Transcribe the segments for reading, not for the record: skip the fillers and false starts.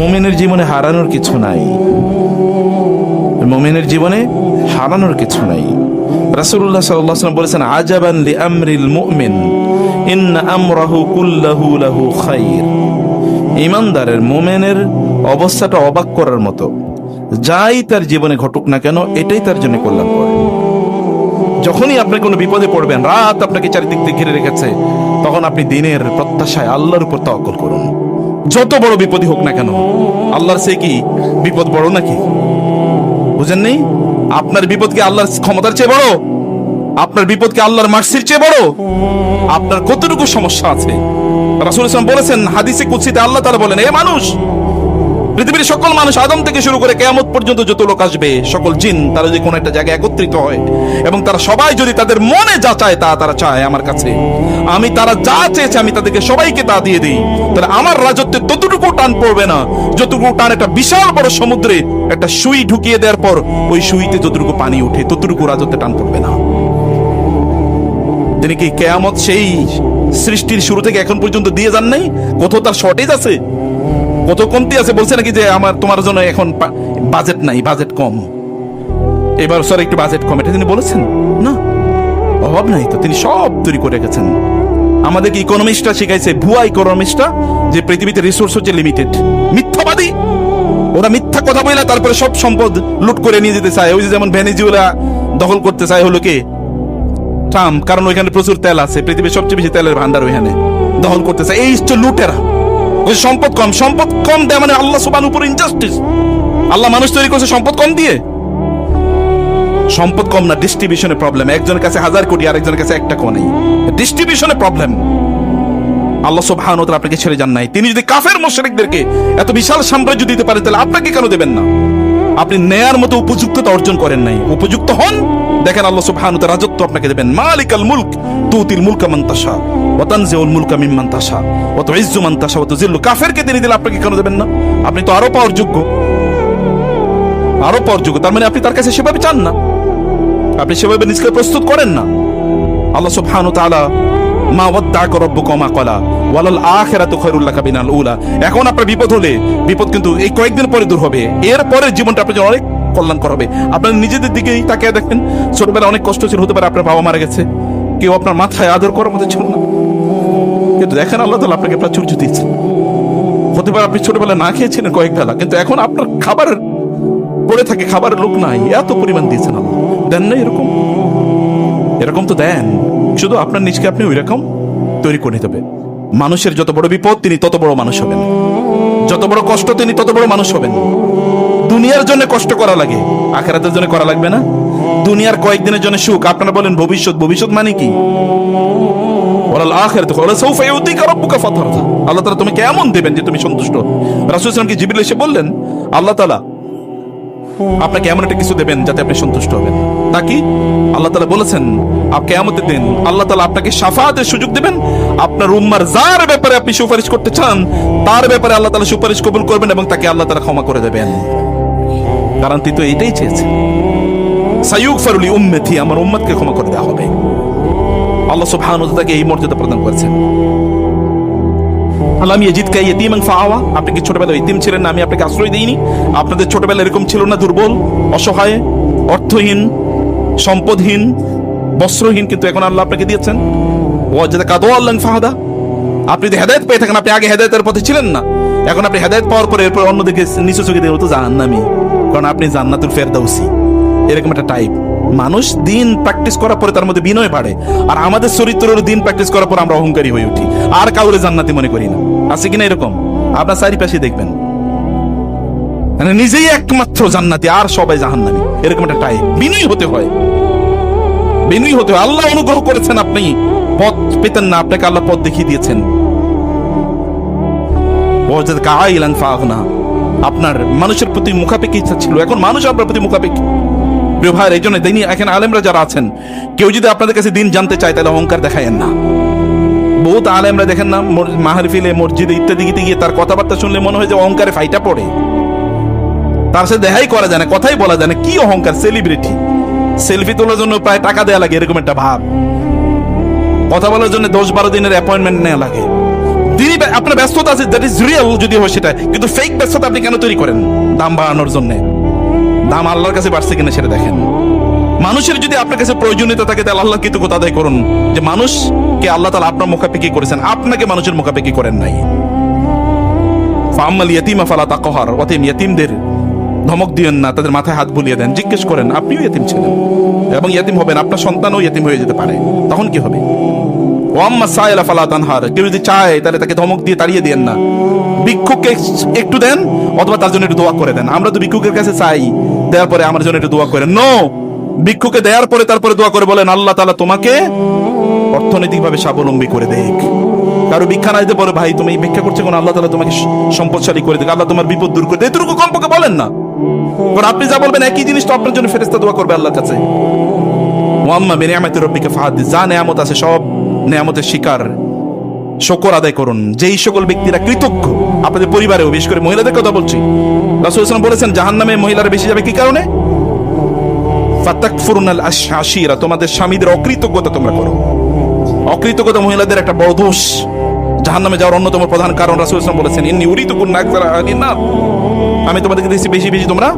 মুমিনের জীবনে হারানোর কিছু নাই, মুমিনের জীবনে হারানোর কিছু নাই। রাসূলুল্লাহ সাল্লাল্লাহু আলাইহি ওয়াসাল্লাম বলেছেন, আজাবান লিআমরিল মুমিন ইন্না আমরাহু কুল্লাহু লাহু খাইর। ঈমানদারের, মুমিনের অবস্থাটা অবাক করার মতো। যাই তার জীবনে ঘটুক না কেন, এটাই তার জন্য কল্যাণকর। যখনই আপনি কোনো বিপদে পড়বেন, রাত আপনাকে চারিদিক থেকে ঘিরে রেখেছে, তখন আপনি দিনের প্রত্যাশায় আল্লাহর উপর তাওয়াক্কুল করুন। যত বড় বিপদই হোক না কেন, আল্লাহর সে কি বিপদ বড় নাকি? বুঝেন নেই? আপনার বিপদ কি আল্লাহর ক্ষমতার চেয়ে বড়? আপনার বিপদ কি আল্লাহর মার্সির চেয়ে বড়? আপনার কতটুকু সমস্যা আছে? রাসূল সাল্লাল্লাহু আলাইহি ওয়াসাল্লাম বলেছেন হাদিসে কুদসিতে, আল্লাহ তাআলা বলেন, হে মানুষ, পৃথিবীর সকল মানুষ আদম থেকে শুরু করে কিয়ামত পর্যন্ত যত লোক আসবে, সকল জিন, তারা যদি কোনো একটা জায়গায় একত্রিত হয় এবং তারা সবাই যদি তাদের মনে যা চায় তা তারা চায় আমার কাছে, আমি তারা যা চেয়েছে আমি তাদেরকে সবাইকে তা দিয়ে দিই, তাহলে আমার রাজত্বে ততটুকু টান পড়বে না যতটুকু টান একটা বিশাল বড় সমুদ্রে একটা সুই ঢুকিয়ে দেওয়ার পর ওই সুইতে যতটুকু পানি উঠে ততটুকু রাজত্বে টান পড়বে না। তিনি কি কিয়ামত সেই সৃষ্টির শুরু থেকে এখন পর্যন্ত দিয়ে যান নাই? কোথাও তার শর্টেজ আছে? কত কমতি আছে? বলছে নাকি যে আমার তোমার জন্য এখন বাজেট নাই, বাজেট কম, এবার স্যার একটু বাজেট কম, এটা তিনি বলেছেন না? অভাব নাই তো, তিনি সব তৈরি করে রেখেছেন। আমাদেরকে ইকোনমিস্টরা শিখাইছে, ভুয়া ইকোনমিস্টরা, যে পৃথিবীতে রিসোর্স হচ্ছে লিমিটেড। মিথ্যাবাদী ওরা, মিথ্যা কথা বলে তারপরে সব সম্পদ লুট করে নিয়ে যেতে চায়। ওই যে যেমন ভেনেজুয়েলা দখল করতে চায় হলো কে? ট্রাম্প, কারণ ওইখানে প্রচুর তেল আছে, পৃথিবীর সবচেয়ে বেশি তেলের ভান্ডার ওইখানে, দখল করতে চায়। এই হচ্ছে লুটেরা। ওই সম্পদ কম দেয় মানে আল্লাহ সুবহানাহু উপর ইনজাস্টিস। আল্লাহ মানুষ তৈরি করছে সম্পদ কম দিয়ে? সম্পদ কম না, ডিস্ট্রিবিউশনে প্রবলেম। একজনের কাছে 1000 কোটি, আরেকজনের কাছে 1 টাকাও নেই, ডিস্ট্রিবিউশনে প্রবলেম। আল্লাহ সুবহানাহু ওয়া তাআলা আপনাকে ছেড়ে যান নাই। তিনি যদি কাফের মুশরিকদেরকে এত বিশাল সাম্রাজ্য দিতে পারেন, তাহলে আপনাকে কেন দেবেন না? আপনি নেয়ার মতো উপযুক্ততা অর্জন করেন নাই, উপযুক্ত হন। দেখেন আল্লাহ সুবহানাহু ওয়া তাআলা রাজত্ব আপনাকে দেবেন। মালিকাল মুলক তুতিল মুলকা মান তাশা ওয়া তানজিউল মুলকা মিম্মান তাশা ওয়া তুইজ্জু মান তাশা ওয়া তুযিল্লু। কাফেরকে তিনি দিলে আপনাকে কেন দেবেন না? আপনি তো আরো পাওয়ার যোগ্য, আরো পাওয়ার যোগ্য। তার মানে আপনি তার কাছে সেভাবে চান না, আপনি সেভাবে নিজেকে প্রস্তুত করেন না। আল্লাহ সুবহানাহু ওয়া তাআলা, মা ওয়াদ্দাআকা রাব্বুকা মা ক্বালা ওয়ালাল আখিরাতু খায়রুল লাকা মিনাল উলা। এখন আপনার বিপদ হলে, বিপদ কিন্তু এই কয়েকদিন পরে দূর হবে, এর পরের জীবনটা আপনার জন্য অনেক কল্যাণকর হবে। আপনার নিজেদের দিকেই তাকিয়ে দেখেন, ছোটবেলায় অনেক কষ্ট ছিল, হতে পারে আপনার বাবা মারা গেছে, কেউ আপনার মাথায় আদর করার মতো ছিল না, কিন্তু দেখেন আল্লাহ তাআলা আপনাকে প্রাচুর্য দিয়েছেন। হতে পারে আপনি ছোটবেলায় না খেয়েছিলেন কয়েক বেলা, কিন্তু এখন আপনার খাবারের পড়ে থাকে, খাবারের লোক নাই, এত পরিমাণ দিয়েছেন আল্লাহ। দেন না এরকম? এরকম তো দেন, শুধু আপনার নিজকে আপনি ওই রকম তৈরি করে নিতে হবে। মানুষের যত বড় বিপদ তিনি তত বড় মানুষ হবেন, যত বড় কষ্ট তিনি তত বড় মানুষ হবেন। দুনিয়ার জন্য কষ্ট করা লাগে, আখিরাতের জন্য করা লাগবে না। দুনিয়ার কয়েকদিনের জন্য সুখ, আপনারা বলেন ভবিষ্যৎ, ভবিষ্যৎ মানে কি? ওয়ালাল আখিরাতু ওয়া সাউফা ইউতিকা রাব্বুকা ফাতারদা। আল্লাহ তাআলা তুমি কেমন দেবেন যে তুমি সন্তুষ্ট। রাসূল সাল্লাল্লাহু আলাইহি ওয়াসাল্লামকে জিবরিল এসে বললেন, আল্লাহ তাআলা আপনাকে এমন একটা কিছু দেবেন যাতে আপনি সন্তুষ্ট হবেন। তা কি? আল্লাহ তাআলা বলেছেন, কিয়ামতের দিন আল্লাহ তাআলা আপনাকে শাফাআতের সুযোগ দেবেন। আপনার উম্মার যার ব্যাপারে আপনি সুপারিশ করতে চান, তার ব্যাপারে আল্লাহ তাআলা সুপারিশ কবুল করবেন এবং তাকে আল্লাহ তাআলা ক্ষমা করে দেবেন। কারণ তিনি তো এইটাই চেয়েছেন, সায়ুগফারু লি উম্মতি, আমার উম্মতকে ক্ষমা করে দেওয়া হবে। আল্লাহ সুবহানাহু ওয়া তাআলা এই মর্যাদা প্রদান করেছেন। আলাম ইয়াজিদকা ইয়াতীমান ফাআওয়া, আপনি কি ছোটবেলায় ইতিম ছিলেন না? আমি আপনাকে আশ্রয় দেইনি? আপনাদের ছোটবেলা এরকম ছিল না, দুর্বল, অসহায়, অর্থহীন, সম্পদহীন, বস্ত্রহীন, কিন্তু এখন আল্লাহ আপনাকে দিয়েছেন। ওয়াজাদাকা দাল্লান ফাহাদা, আপনি যদি হেদায়েত পেয়ে থাকেন, আপনি আগে হেদায়েতের পথে ছিলেন না, এখন আপনি হেদায়েত পাওয়ার পরে এরপর অন্যদিকে নিচু চোখে দেখে তো জাহান্নামী, কারণ আপনি জান্নাতুল ফেরদাউসি। এরকম একটা টাইপ মানুষ। দিন প্র্যাকটিস করার পরে তার মধ্যে বিনয় বাড়ে, আর আমাদের চরিত্রের দিন প্র্যাকটিস করার পর আমরা অহংকারী হয়ে উঠি, আর কাউরে জান্নাতি মনে করি না। আছে কিনা এরকম? আপনার চারিপাশে দেখবেন, মানে নিজেই একমাত্র জান্নাতি আর সবাই জাহান্নামী, এরকম একটা টাইপ। বিনয়ী হতে হয়, বিনয়ী হতে হয়। আল্লাহ অনুগ্রহ করেছেন, আপনি পথ পেতেন না, আপনাকে আল্লাহ পথ দেখিয়ে দিয়েছেন। আপনার মানুষের প্রতি মুখাপেক্ষী ইচ্ছা ছিল, এখন মানুষ আপনার প্রতি মুখাপেক্ষী। প্রিয় ভাই, এই জন্য দিনই এখানে আলেমরা যারা আছেন, কেউ যদি আপনাদের কাছে দিন জানতে চায় তাহলে অহংকার দেখায়েন না। বহুত আলেমরা দেখেন না, মাহফিলে, মসজিদে ইত্যাদি গিয়ে তার কথাবার্তা শুনলে মনে হয় যে অহংকারে ফাইটা পড়ে, তার সাথে দেখাই করা যায় না, কথাই বলা যায় না। কি অহংকার! সেলিব্রিটি, সেলফি তোলার জন্য প্রায় টাকা দেয়া লাগে, এরকম একটা ভাব। কথা বলার জন্য 10-12 দিনের অ্যাপয়েন্টমেন্ট নেওয়া লাগে। দিনই আপনার ব্যস্ততা আছে, দ্যাট ইজ রিয়েল যদি হয় সেটা, কিন্তু ফেক ব্যস্ততা আপনি কেন তৈরি করেন দাম বাড়ানোর জন্য? দাম আল্লাহর কাছে বাড়ছে কিনা সেটা দেখেন। মানুষের যদি আপনার কাছে প্রয়োজনীয়তা থাকে তাহলে আল্লাহ কৃতজ্ঞতা আদায় করুন যে মানুষকে আল্লাহ তাআলা আপনার মুখাপেক্ষি করেছেন, আপনাকে মানুষের মুখাপেক্ষি করেন নাই। ফাআম্মাল ইয়াতীমা ফালা তাকহার, অতএব ইয়াতীমদের ধমক দিয়েন না, তাদের মাথায় হাত বুলিয়ে দেন। জিজ্ঞেস করেন, আপনিও ইয়াতীম ছিলেন এবং ইয়াতীম হবেন, আপনার সন্তানও ইয়াতীম হয়ে যেতে পারে, তখন কি হবে? ওয়াম্মা সাইলা ফালা তানহার, কেউ যদি চায় তাহলে তাকে ধমক দিয়ে তাড়িয়ে দিয়েন না। ভিক্ষুককে একটু দেন অথবা তার জন্য একটু দোয়া করে দেন। আমরা তো ভিক্ষুকের কাছে চাই, দেওয়ার পরে আমার জন্য একটু দোয়া করেন। নো, ভিক্ষুকে দেওয়ার পরে তারপরে দোয়া করে বলেন আল্লাহ তাআলা তোমাকে অর্থনৈতিকভাবে স্বাবলম্বী করে দেখ। কারো ভিক্ষা না দিতে বলে ভাই তুমি ভিক্ষা করছো কোন, আল্লাহ তাআলা তোমাকে সম্পদশালী করে দেখ, আল্লাহ তোমার বিপদ দূর করে দেখ, এতটুকু কমপক্ষে বলেন না। কারণ আপনি যা বলবেন একই জিনিস তো আপনার জন্য ফেরেশতা দোয়া করবে আল্লাহর কাছে। ওয়াম্মা বিনিআমাতি রাব্বিকা ফাহাদ্দিস, যা নেয়ামত আছে সব নেয়ামতের শিকার শুকর আদায় করুন। যেই সকল ব্যক্তিরা কৃতজ্ঞ, আপনাদের পরিবারেও বিশেষ করে মহিলাদের কথা বলছি, রাসূল সাল্লাল্লাহু আলাইহি ওয়াসাল্লাম বলেছেন জাহান্নামে মহিলারা বেশি যাবে কি কারণে? ফাতাকফুরুনাল আশিরা, তোমাদের স্বামীদের অকৃতজ্ঞতা তোমরা করো। অকৃতজ্ঞতা মহিলাদের একটা বড় দোষ, জাহান্নামে যাওয়ার অন্যতম প্রধান কারণ। রাসূল সাল্লাল্লাহু আলাইহি ওয়াসাল্লাম বলেছেন ইন্নী উরিতু কুন্না আকসারা আহলিন নার, আমি তোমাদেরকে দিয়েছি বেশি বেশি তোমরা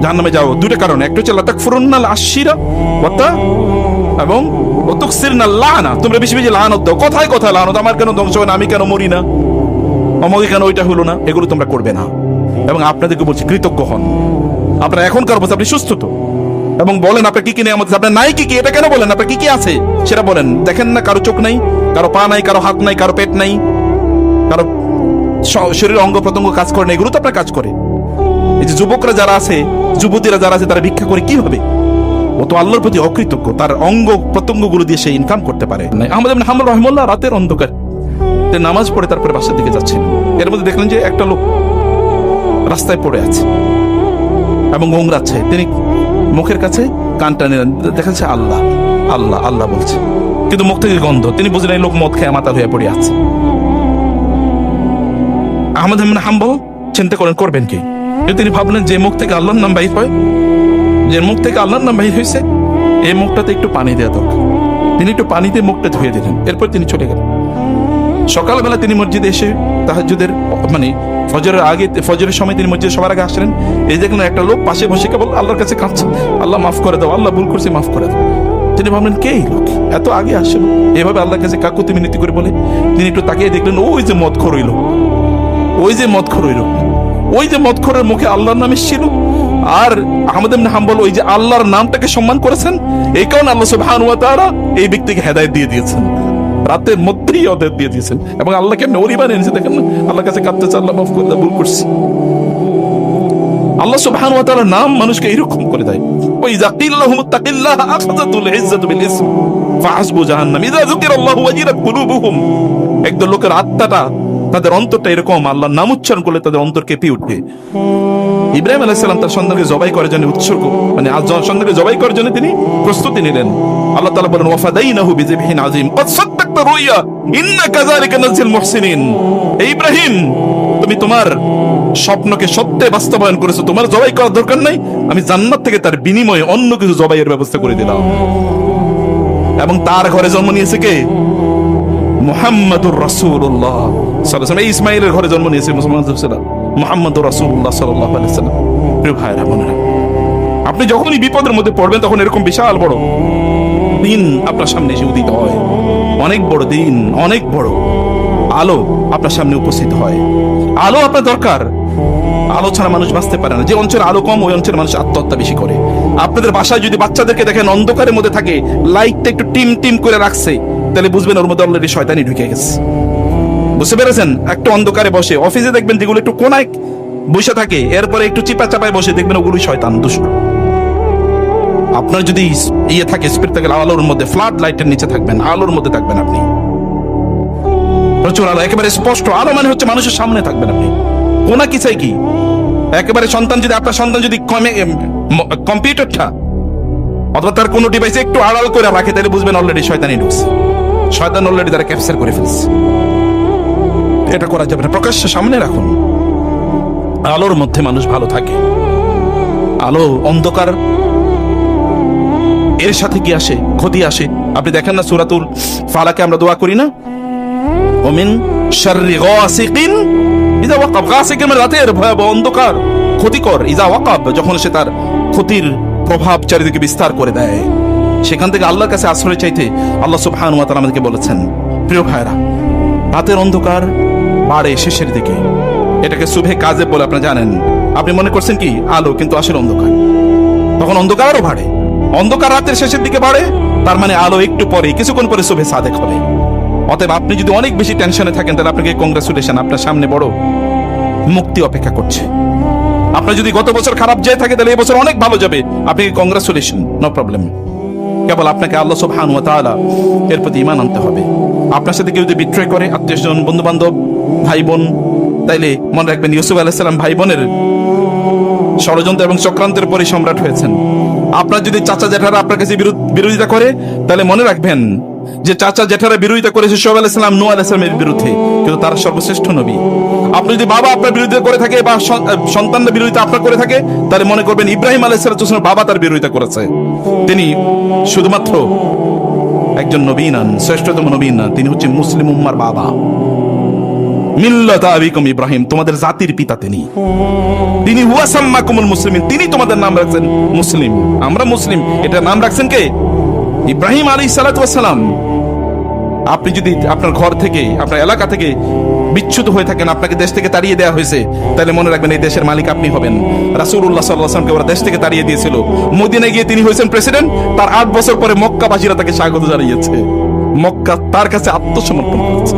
জাহান্নামে যাও। দুটো কারণ, একটা হচ্ছে লাতাকফুরুনাল আশিরা ওয়াতা এবং ওয়াতুকসিরনাল লানা, তোমরা বেশি বেশি লানত দাও। কথায় কথায় লানত, আমার কেন ধ্বংস হয় না, আমি কেন মরি না, অমুকে কেন ওইটা হলো না, এগুলো তোমরা করবে না। এবং আপনাদেরকে বলছি কৃতজ্ঞ হন। আপনার এখনকার অবস্থা, আপনি সুস্থ তো, এবং বলেন আপনার কি কি নেই, আমাদের আপনার নাই কি কি, এটা কেন বলেন, আপনার কি কি আছে সেটা বলেন। দেখেন না কারো চোখ নাই, কারো পা নাই, কারো হাত নাই, কারো পেট নাই, কারো শরীরের অঙ্গ প্রত্যঙ্গ কাজ করে না, এগুলো তো আপনার কাজ করে। এই যে যুবকরা যারা আছে, যুবতীরা যারা আছে, তারা ভিক্ষা করে কি হবে? ও তো আল্লাহর প্রতি অকৃতজ্ঞ, তার অঙ্গ প্রত্যঙ্গ গুলো দিয়ে সে ইনকাম করতে পারে। আহমদ ইবনে হাম্বল রাহিমাহুল্লাহ রাতের অন্ধকার নামাজ পড়ে তারপরে বাসার দিকে যাচ্ছেন, এর মধ্যে দেখলেন যে একটা লোক রাস্তায় পড়ে আছে এবং গোংরাচ্ছে। তিনি মুখের কাছে কান টানে দেখা যাচ্ছে আল্লাহ আল্লাহ আল্লাহ বলছে, কিন্তু মুখ থেকে গন্ধ। তিনি বুঝলেন এই লোক মদ খেয়ে মাতাল হয়ে পড়ে আছে। আহমদ ইবনে হাম্বল চিন্তা করেন করবেন কি, কিন্তু তিনি ভাবলেন যে মুখ থেকে আল্লাহর নাম বাহির হয়, যে মুখ থেকে আল্লাহর নাম বাহির হয়েছে, এই মুখটাতে একটু পানি দেওয়া দরকার। তিনি একটু পানি দিয়ে মুখটা ধুয়ে দিলেন, এরপর তিনি চলে গেলেন। সকালবেলা তিনি মসজিদে এসে তাহাজ্জুদের মানে ফজরের আগে, ফজরের সময় তিনি মসজিদে সবার আগে আসলেন। এই দেখলেন একটা লোক পাশে বসে কেবল আল্লাহর কাছে কাঁদছে, আল্লাহ মাফ করে দাও, আল্লাহ ভুল করছে মাফ করে দাও। তিনি ভাবলেন কে এই লোক, এত আগে আসলো এভাবে আল্লাহর কাছে কাকুতি মিনতি করে বলে। তিনি একটু তাকিয়ে দেখলেন ওই যে মদখোর হইল, ওই যে মদখোর হইল, ওই যে মদখোরের মুখে আল্লাহর নাম এসেছিল। আর আহমদ ইবনে হাম্বল ওই যে আল্লাহর নামটাকে সম্মান করেছেন, এই কারণে আল্লাহ সুবহানাহু ওয়া তাআলা এই ব্যক্তিকে হেদায়েত দিয়ে দিয়েছেন, রাতের মধ্যেই ওদের দিয়ে দিয়েছেন। এবং আল্লাহ কেমন ওলি বানিয়ে এনেছে দেখেন না, আল্লাহর কাছে কাঁদতেছে আল্লাহ মাফ করে দাও, ভুল করছি। আল্লাহ সুবহানাহু ওয়া তাআলার নাম মানুষকে এরকম করে দেয়। ওয়া ইযা কিল লাহুম ইত্তাকিল্লাহ আখাযাতুল ইজ্জাতু বিল ইসম ফাহাসবু জাহান্নাম ইযা যুকিরাল্লাহু ওয়াজিলাত কুলুবুহুম। একদল লোকের আত্মাটা, তাদের অন্তরটা এরকম, আল্লাহর নাম উচ্চারণ করলে তাদের অন্তর কেঁপে উঠবে। ইব্রাহিম আলাইহিস সালাম তার সন্তানকে জবাই করার জন্য উৎসর্গ, মানে সন্তানকে জবাই করার জন্য তিনি প্রস্তুতি নিলেন। আল্লাহ তাআলা বলেন ওয়াফাদাইনাহু বিযিবহিন আযীম ক্বাদ সাদ্দাকতা রুইয়া ইন্না কাযালিকা নাজিল মুহসিনিন। ইব্রাহিম, তুমি তোমার স্বপ্নকে সত্যে বাস্তবায়ন করেছো, তোমার জবাই করার দরকার নাই, আমি জান্নাত থেকে তার বিনিময়ে অন্য কিছু জবাইয়ের ব্যবস্থা করে দিলাম। এবং তার ঘরে জন্ম নিয়েছে কে? মুহাম্মাদুর রাসূলুল্লাহ সাল্লাল্লাহু আলাইহি ওয়াসাল্লাম। ইসমাঈলের ঘরে জন্ম নিয়েছে মুহাম্মাদুর রাসূলুল্লাহ সাল্লাল্লাহু আলাইহি ওয়াসাল্লাম। প্রিয় ভাইরা বোনেরা, আপনি যখনই বিপদের মধ্যে পড়বেন তখন এরকম বিশাল বড় দিন আপনার সামনে এসে উদিত হয়, অনেক বড় দিন, অনেক বড় আলো আপনার সামনে উপস্থিত হয়। আলো আপনার দরকার, আলো ছাড়া মানুষ বাঁচতে পারে না। যে অঞ্চলে আলো কম ওই অঞ্চলের মানুষ আত্মহত্যা বেশি করে। আপনাদের বাসায় যদি বাচ্চাদেরকে দেখেন অন্ধকারের মধ্যে থাকে, লাইটটা একটু টিম টিম করে রাখছে, তাহলে বুঝবেন ওর মধ্যে অলরেডি শয়তানি ঢুকে গেছে। বুঝতে পেরেছেন? একটা অন্ধকারে বসে, অফিসে দেখবেন যেগুলো একটু কোনায় বসে থাকে, এরপরে একটু চিপা চাপায় বসে, দেখবেন ওগুলো শয়তান দুষ্ট। আপনার যদি ইয়ে থাকে, স্পিরিট থাকে, আলোর মধ্যে, ফ্লাড লাইটের নিচে থাকবেন, আলোর মধ্যে থাকবেন আপনি, প্রচুর আলো, একেবারে স্পষ্ট আলো, মানে হচ্ছে মানুষের সামনে থাকবেন আপনি। কোনা কি চাই কি, একেবারে সন্তান যদি, আপনার সন্তান যদি কম্পিউটারটা অথবা তার কোনো ডিভাইস একটু আড়াল করে রাখে, তাহলে বুঝবেন অলরেডি শয়তানি ঢুকছে, শয়তান অলরেডি তারা ক্যাপচার করে ফেলছে। এটা করা যাবে না, প্রকাশ্য সামনে রাখুন। আলোর মধ্যে মানুষ ভালো থাকে। আলো অন্ধকার এর সাথে কি আসে? ক্ষতি আসে। আপনি দেখেন না সূরাতুল ফালাকে আমরা দোয়া করি না, ওমিন শাররি গাসিকিন ইযা ওয়াকাব। গাসিকিন মানে রাতের ভয়াবহ অন্ধকার, ক্ষতিকর। ইযা ওয়াকাব, যখন সে তার ক্ষতির প্রভাব চারিদিকে বিস্তার করে দেয়। সেখান থেকে আল্লাহর কাছে আশ্রয় চাইতে আল্লাহ সুবহানাহু ওয়া তাআলা আমাদেরকে বলেছেন। প্রিয় ভাইরা, রাতের অন্ধকার বাড়ে শেষের দিকে, এটাকে সুবহে কাযেব বলে আপনারা জানেন। আপনি মনে করছেন কি আলো, কিন্তু আসলে অন্ধকার। তখন অন্ধকার আরো বাড়ে, অন্ধকার রাতের শেষের দিকে বাড়ে, তার মানে আলো একটু পরে, কিছুক্ষণ পরে সুবহে সাদেক হবে। অতএব আপনি যদি অনেক বেশি টেনশনে থাকেন, তাহলে আপনাকে কংগ্রেচুলেশন, আপনার সামনে বড় মুক্তি অপেক্ষা করছে। আপনার যদি গত বছর খারাপ যেয়ে থাকে, তাহলে এই বছর অনেক ভালো যাবে, আপনাকে কংগ্রেচুলেশন, নো প্রবলেম। কেবল আপনাকে আল্লাহ সুবহানাহু ওয়া তাআলা এর প্রতি ঈমান আনতে হবে। আপনার সাথে কেউ যদি বিট্রে করে, আত্মীয়স্বজন, বন্ধু বান্ধব, ভাই বোন, তাইলে মনে রাখবেন ইউসুফ আলাইহিস সালাম ভাই বোনের ষড়যন্ত্র এবং চক্রান্তের পরে সম্রাট হয়েছেন। আপনার যদি চাচা জেঠারা আপনার কাছে বিরোধিতা করে, তাহলে মনে রাখবেন যে চাচা জেঠারা বিরোধিতা করেছে শুআয়ব আলাইহিস সালাম, নূহ আলাইহিস সালামের বিরুদ্ধে, কিন্তু তারা সর্বশ্রেষ্ঠ নবী। আপনি যদি বাবা আপনার বিরোধিতা করে থাকে, বা সন্তানরা বিরোধিতা আপনার করে থাকে, তাহলে মনে করবেন ইব্রাহিম আলাইহিস সালামের বাবা তার বিরোধিতা করেছে। তিনি শুধুমাত্র একজন নবী নন, শ্রেষ্ঠতম নবী নন, তিনি হচ্ছে মুসলিম উম্মার বাবা। মিল্লাত আবিকুম ইব্রাহিম, তোমাদের জাতির পিতা তিনি। তিনি হুয়া সাম্মাকুমুল মুসলিমিন, তিনি তোমাদের নাম রাখছেন মুসলিম। আমরা মুসলিম, এটা নাম রাখছেন কে? ইব্রাহিম আলাইহিস সালাতু ওয়াস সালাম। আপনি যদি আপনার ঘর থেকে, আপনার এলাকা থেকে বিচ্যুত হয়ে থাকেন, আপনাকে দেশ থেকে তাড়িয়ে দেওয়া হয়েছে, তাহলে মনে রাখবেন এই দেশের মালিক আপনি হবেন। রাসূলুল্লাহ সাল্লাল্লাহু আলাইহি ওয়াসাল্লামকে ওরা দেশ থেকে তাড়িয়ে দিয়েছিল, মদিনায় গিয়ে তিনি হয়েছেন প্রেসিডেন্ট। তার 8 বছর পরে মক্কাবাসীরা তাকে স্বাগত জানিয়েছে, মক্কা তার কাছে আত্মসমর্পণ করেছে।